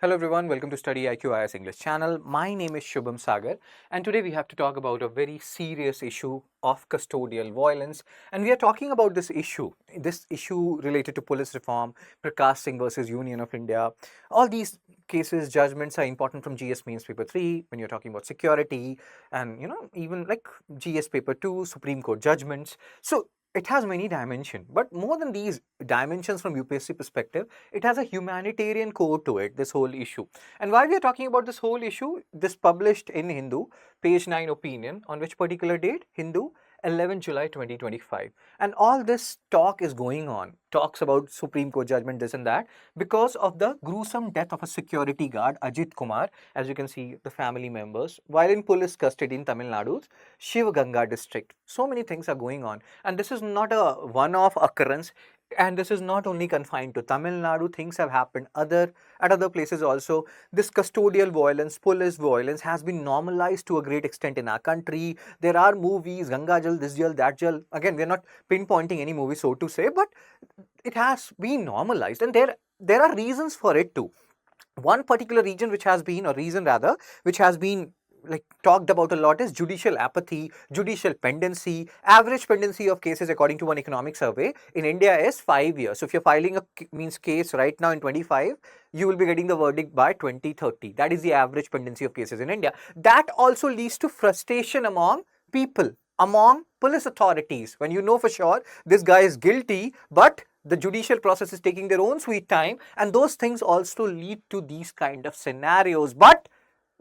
Hello everyone, welcome to StudyIQ IAS English channel. My name is Shubham Sagar and today we have to talk about a very serious issue of custodial violence, and we are talking about this issue related to police reform, Prakasing versus Union of India. All these cases, judgments are important from GS Mains Paper 3 when you're talking about security and even like GS Paper 2, Supreme Court judgments. So it has many dimensions, but more than these dimensions from UPSC perspective, it has a humanitarian core to it, this whole issue. And why we are talking about this whole issue, this published in Hindu, page 9 opinion, on which particular date? Hindu, 11 July 2025. And all this talk is going on, talks about Supreme Court judgment, this and that, because of the gruesome death of a security guard, Ajit Kumar, as you can see, the family members, while in police custody in Tamil Nadu's Shiv Ganga district. So many things are going on. And this is not a one-off occurrence. And this is not only confined to Tamil Nadu, things have happened at other places also. This custodial violence, police violence has been normalized to a great extent in our country. There are movies, Ganga Jal, this Jal, that Jal. Again, we're not pinpointing any movie, so to say, but it has been normalized, and there are reasons for it too. One particular reason which has been like talked about a lot is judicial apathy, judicial pendency. Average pendency of cases according to one economic survey in India is 5 years. So if you're filing a case right now in 25, you will be getting the verdict by 2030. That is the average pendency of cases in India. That also leads to frustration among people, among police authorities, when you know for sure this guy is guilty, but the judicial process is taking their own sweet time, and those things also lead to these kind of scenarios. But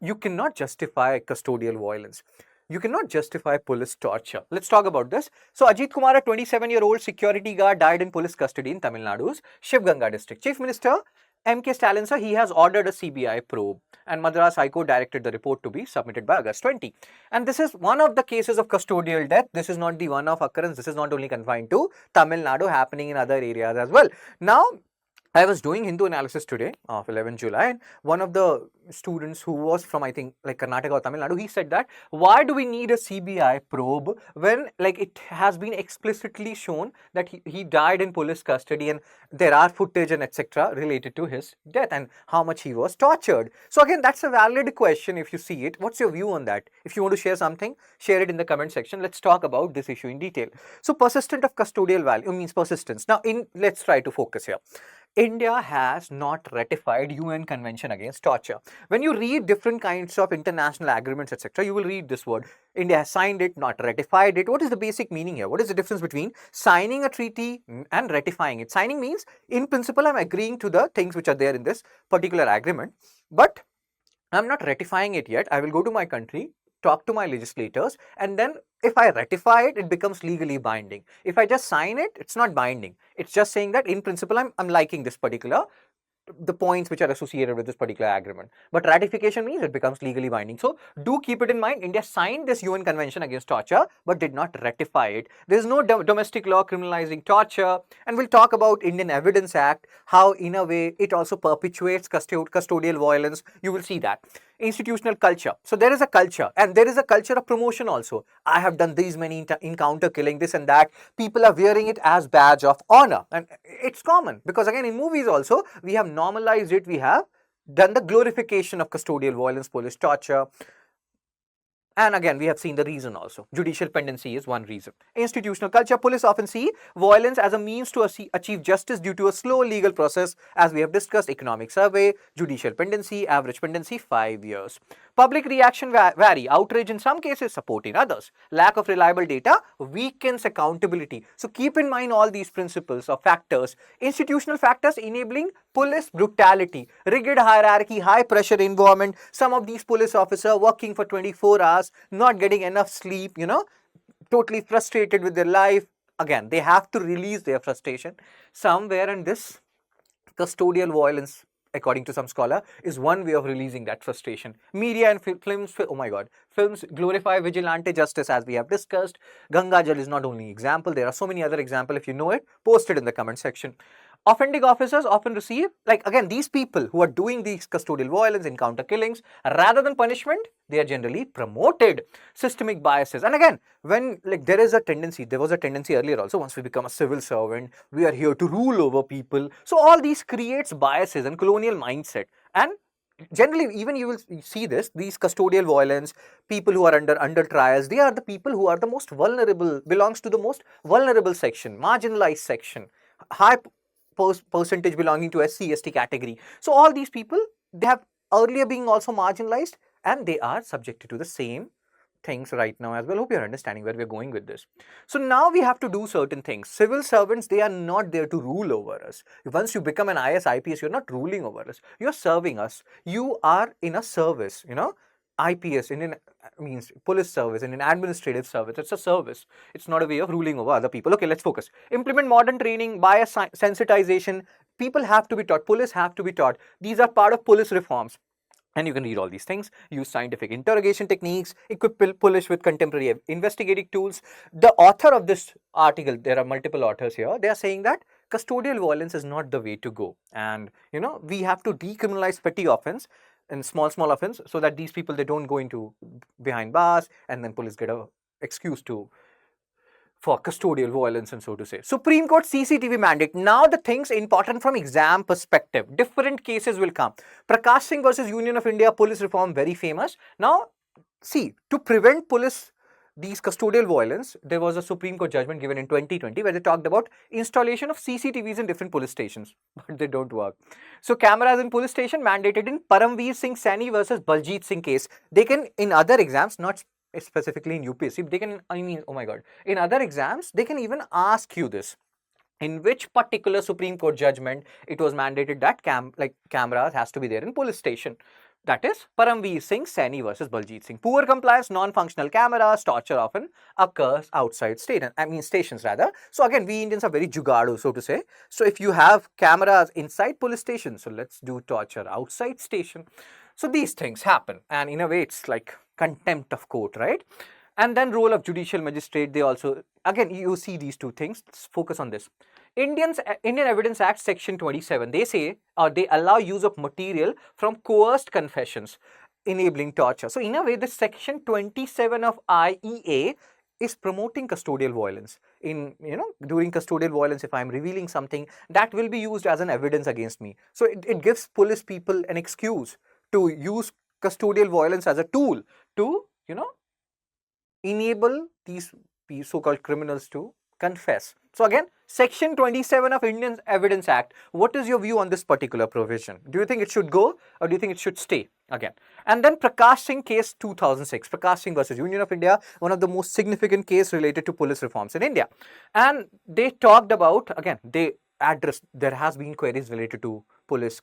you cannot justify custodial violence. You cannot justify police torture. Let's talk about this. So Ajit Kumar, a 27-year-old security guard, died in police custody in Tamil Nadu's Shiv Ganga district. Chief Minister M.K. Stalin, sir, he has ordered a CBI probe, and Madras High Court directed the report to be submitted by August 20. And this is one of the cases of custodial death. This is not the one-off occurrence. This is not only confined to Tamil Nadu, happening in other areas as well. Now, I was doing Hindu analysis today of 11 July, and one of the students who was from, I think, like Karnataka or Tamil Nadu, he said that why do we need a CBI probe when like it has been explicitly shown that he died in police custody and there are footage and etc. related to his death and how much he was tortured. So again, that's a valid question if you see it. What's your view on that? If you want to share something, share it in the comment section. Let's talk about this issue in detail. So persistent of custodial value means persistence. Now let's try to focus here. India has not ratified UN Convention Against Torture. When you read different kinds of international agreements, etc., you will read this word. India has signed it, not ratified it. What is the basic meaning here? What is the difference between signing a treaty and ratifying it? Signing means, in principle, I'm agreeing to the things which are there in this particular agreement, but I'm not ratifying it yet. I will go to my country, talk to my legislators, and then if I ratify it, it becomes legally binding. If I just sign it, it's not binding. It's just saying that in principle, I'm liking this particular, the points which are associated with this particular agreement. But ratification means it becomes legally binding. So do keep it in mind. India signed this UN Convention Against Torture, but did not ratify it. There is no domestic law criminalizing torture. And we'll talk about Indian Evidence Act, how in a way it also perpetuates custodial violence. You will see that. Institutional culture. So there is a culture, and there is a culture of promotion also. I have done these many encounter killing, this and that. People are wearing it as badge of honor, and it's common because again in movies also we have normalized it. We have done the glorification of custodial violence, police torture. And again, we have seen the reason also. Judicial pendency is one reason. Institutional culture. Police often see violence as a means to achieve justice due to a slow legal process, as we have discussed. Economic survey, judicial pendency, average pendency 5 years. Public reaction vary. Outrage in some cases, support in others. Lack of reliable data weakens accountability. So keep in mind all these principles or factors. Institutional factors enabling police brutality, rigid hierarchy, high pressure environment. Some of these police officers working for 24 hours, not getting enough sleep, totally frustrated with their life. Again, they have to release their frustration somewhere, and this custodial violence, according to some scholar, is one way of releasing that frustration. Media and films, oh my god, films glorify vigilante justice, as we have discussed. Ganga Jal is not only example, there are so many other examples. If you know it, post it in the comment section. Offending officers often receive, like again, these people who are doing these custodial violence, encounter killings, rather than punishment, they are generally promoted. Systemic biases. And again, when like there was a tendency earlier also, once we become a civil servant, we are here to rule over people. So all these creates biases and colonial mindset. And Generally, even you will see this, these custodial violence, people who are under trials, they are the people who are the most vulnerable, belongs to the most vulnerable section, marginalized section, high percentage belonging to SC/ST category. So all these people, they have earlier been also marginalized, and they are subjected to the same things right now as well. Hope you're understanding where we're going with this. So now we have to do certain things. Civil servants, they are not there to rule over us. Once you become an IS, IPS, you're not ruling over us. You're serving us. You are in a service, IPS, Indian means police service, in an administrative service. It's a service. It's not a way of ruling over other people. Okay, let's focus. Implement modern training, bias sensitization. People have to be taught. Police have to be taught. These are part of police reforms. And you can read all these things. Use scientific interrogation techniques, equip police with contemporary investigative tools. The author of this article, there are multiple authors here, they are saying that custodial violence is not the way to go. And we have to decriminalize petty offense and small offense, so that these people, they don't go into behind bars, and then police get a excuse to for custodial violence, and so to say. Supreme Court CCTV mandate. Now the things important from exam perspective. Different cases will come. Prakash Singh versus Union of India police reform, very famous. Now, see, to prevent these custodial violence, there was a Supreme Court judgment given in 2020 where they talked about installation of CCTVs in different police stations, but they don't work. So cameras in police station mandated in Paramveer Singh Saini versus Baljit Singh case. They can, in other exams, not specifically in UPSC, they can, oh my god, in other exams, they can even ask you this. In which particular Supreme Court judgment it was mandated that cameras has to be there in police station? That is Paramveer Singh Saini versus Baljit Singh. Poor compliance, non-functional cameras, torture often occurs outside stations rather. So again, we Indians are very jugadu, so to say. So if you have cameras inside police station, so let's do torture outside station. So these things happen, and in a way it's like contempt of court, right? And then role of judicial magistrate, they also, again, you see these two things. Let's focus on this. Indian Evidence Act section 27, they say, or they allow use of material from coerced confessions, enabling torture. So in a way, the section 27 of IEA is promoting custodial violence. During custodial violence, if I'm revealing something, that will be used as an evidence against me. So it gives police people an excuse to use custodial violence as a tool to, enable these so-called criminals to confess. So again, section 27 of Indian Evidence Act, what is your view on this particular provision? Do you think it should go, or do you think it should stay? Again, and then Prakash Singh case 2006, Prakash Singh versus Union of India, one of the most significant case related to police reforms in India. And they talked about, again, they addressed, there has been queries related to police,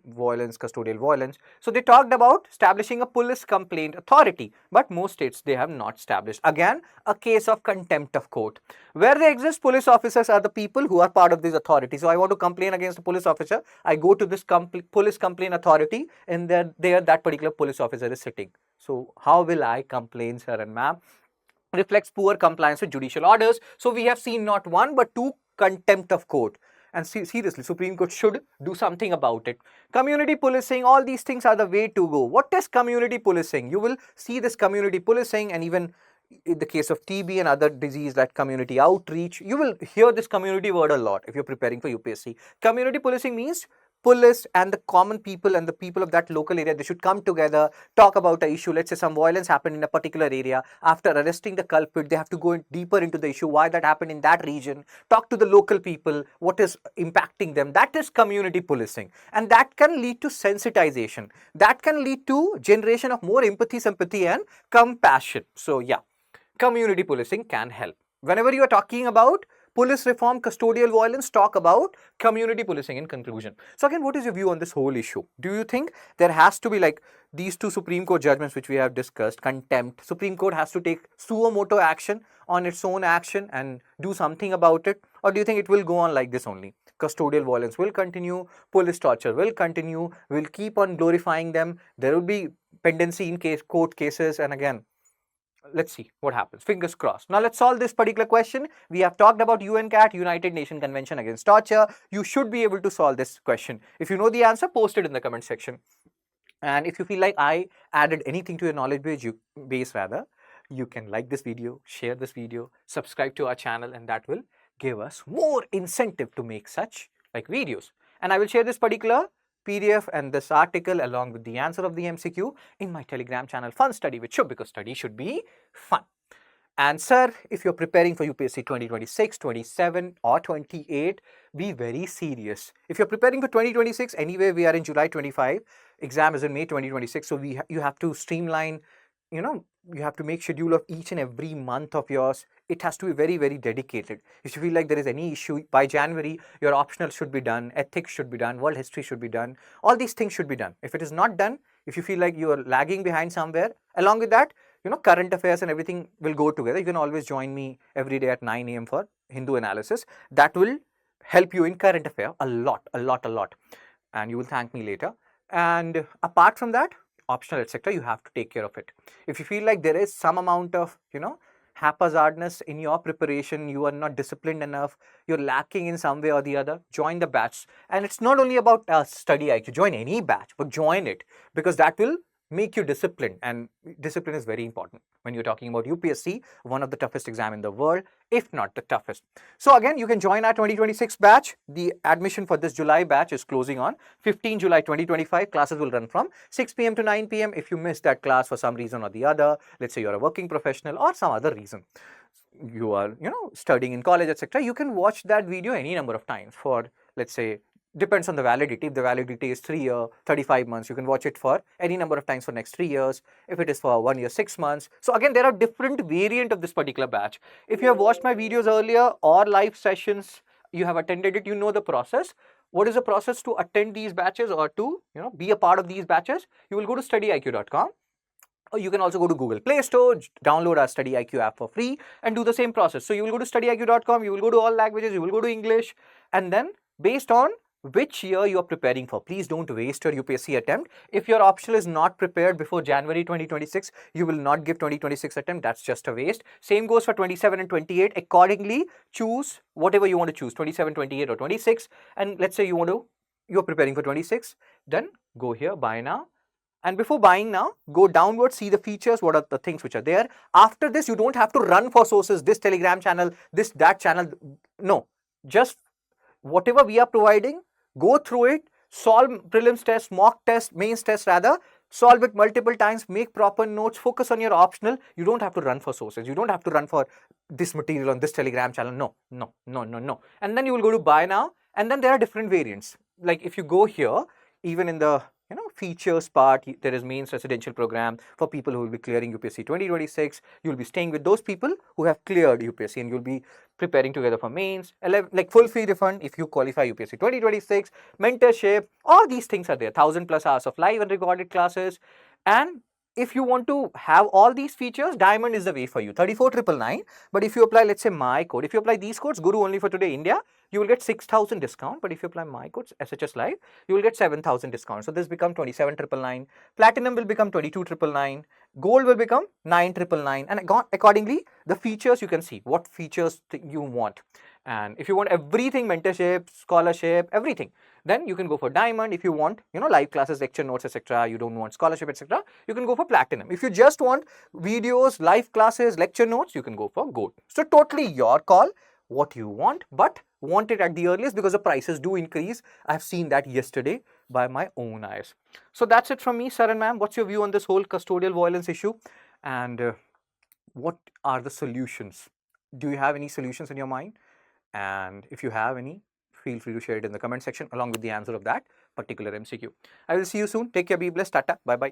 violence, custodial violence. So they talked about establishing a police complaint authority, but most states, they have not established. Again, a case of contempt of court. Where they exist, police officers are the people who are part of this authority. So I want to complain against a police officer, I go to this police complaint authority, and there that particular police officer is sitting. So how will I complain, sir and ma'am? Reflects poor compliance with judicial orders. So we have seen not one but two contempt of court. And seriously, Supreme Court should do something about it. Community policing, all these things are the way to go. What is community policing? You will see this community policing, and even in the case of TB and other disease like community outreach, you will hear this community word a lot if you're preparing for UPSC. Community policing means police and the common people and the people of that local area, they should come together, talk about the issue. Let's say some violence happened in a particular area. After arresting the culprit, they have to go deeper into the issue, why that happened in that region, talk to the local people, what is impacting them. That is community policing, and that can lead to sensitization. That can lead to generation of more empathy, sympathy, and compassion. So yeah, community policing can help. Whenever you are talking about police reform, custodial violence, talk about community policing in conclusion. So again, what is your view on this whole issue? Do you think there has to be like these two Supreme Court judgments which we have discussed, contempt, Supreme Court has to take suo moto action on its own action and do something about it? Or do you think it will go on like this only? Custodial violence will continue, police torture will continue, we'll keep on glorifying them, there will be pendency in court cases, and again, let's see what happens. Fingers crossed. Now let's solve this particular question. We have talked about UNCAT, United Nations Convention Against Torture. You should be able to solve this question. If you know the answer, post it in the comment section. And if you feel like I added anything to your knowledge base rather, you can like this video, share this video, subscribe to our channel, and that will give us more incentive to make such like videos. And I will share this particular PDF and this article along with the answer of the MCQ in my Telegram channel, Fun Study with Shub, because study should be fun. And sir, if you're preparing for UPSC 2026, 27 or 28, be very serious. If you're preparing for 2026, anyway, we are in July 25, exam is in May 2026. So you have to streamline, you have to make schedule of each and every month of yours. It has to be very, very dedicated. If you feel like there is any issue, by January, your optional should be done, ethics should be done, world history should be done. All these things should be done. If it is not done, if you feel like you are lagging behind somewhere, along with that, current affairs and everything will go together. You can always join me every day at 9 a.m. for Hindu analysis. That will help you in current affair a lot. And you will thank me later. And apart from that, optional, etc., you have to take care of it. If you feel like there is some amount of, haphazardness in your preparation, you are not disciplined enough, you're lacking in some way or the other, join the batch. And it's not only about StudyIQ. Join any batch, but join it, because that will make you disciplined, and discipline is very important when you're talking about UPSC, one of the toughest exam in the world, if not the toughest. So again, you can join our 2026 batch. The admission for this July batch is closing on 15 July 2025. Classes will run from 6 p.m. to 9 p.m. If you missed that class for some reason or the other, let's say you're a working professional or some other reason, you are, studying in college, etc., you can watch that video any number of times for, let's say, depends on the validity. If the validity is 3 years, 35 months, you can watch it for any number of times for next 3 years. If it is for 1 year, 6 months. So again, there are different variant of this particular batch. If you have watched my videos earlier or live sessions, you have attended it, you know the process. What is the process to attend these batches or to, be a part of these batches? You will go to StudyIQ.com. Or you can also go to Google Play Store, download our StudyIQ app for free and do the same process. So you will go to StudyIQ.com, you will go to all languages, you will go to English, and then based on which year you are preparing for, please don't waste your UPSC attempt. If your optional is not prepared before January 2026, you will not give 2026 attempt. That's just a waste. Same goes for 27 and 28. Accordingly, choose whatever you want to choose, 27, 28 or 26. And let's say you're preparing for 26, then go here, buy now. And before buying now, go downwards, see the features, what are the things which are there. After this, you don't have to run for sources, this Telegram channel, that channel. No, just whatever we are providing, go through it, solve prelims test, mock test, mains test rather, solve it multiple times, make proper notes, focus on your optional. You don't have to run for sources. You don't have to run for this material on this Telegram channel. No. And then you will go to buy now. And then there are different variants. Like if you go here, even in the features part, there is mains residential program for people who will be clearing UPSC 2026. You will be staying with those people who have cleared UPSC, and you'll be preparing together for mains, like full fee refund if you qualify UPSC 2026, mentorship, all these things are there, 1,000+ hours of live and recorded classes. And if you want to have all these features, Diamond is the way for you, 34,999. But if you apply, let's say my code, if you apply these codes, Guru only for today India, you will get 6,000 discount. But if you apply my codes, SHS Live, you will get 7,000 discount. So this become 27,999. Platinum will become 22,999. Gold will become 9,999. And accordingly, the features you can see what features you want. And if you want everything, mentorship, scholarship, everything, then you can go for Diamond. If you want, live classes, lecture notes, etc., you don't want scholarship, etc., you can go for Platinum. If you just want videos, live classes, lecture notes, you can go for Gold. So totally your call, what you want, but want it at the earliest, because the prices do increase. I've seen that yesterday by my own eyes. So that's it from me, sir and ma'am. What's your view on this whole custodial violence issue? And what are the solutions? Do you have any solutions in your mind? And if you have any, feel free to share it in the comment section along with the answer of that particular MCQ. I will see you soon. Take care, be blessed. Tata. Bye-bye.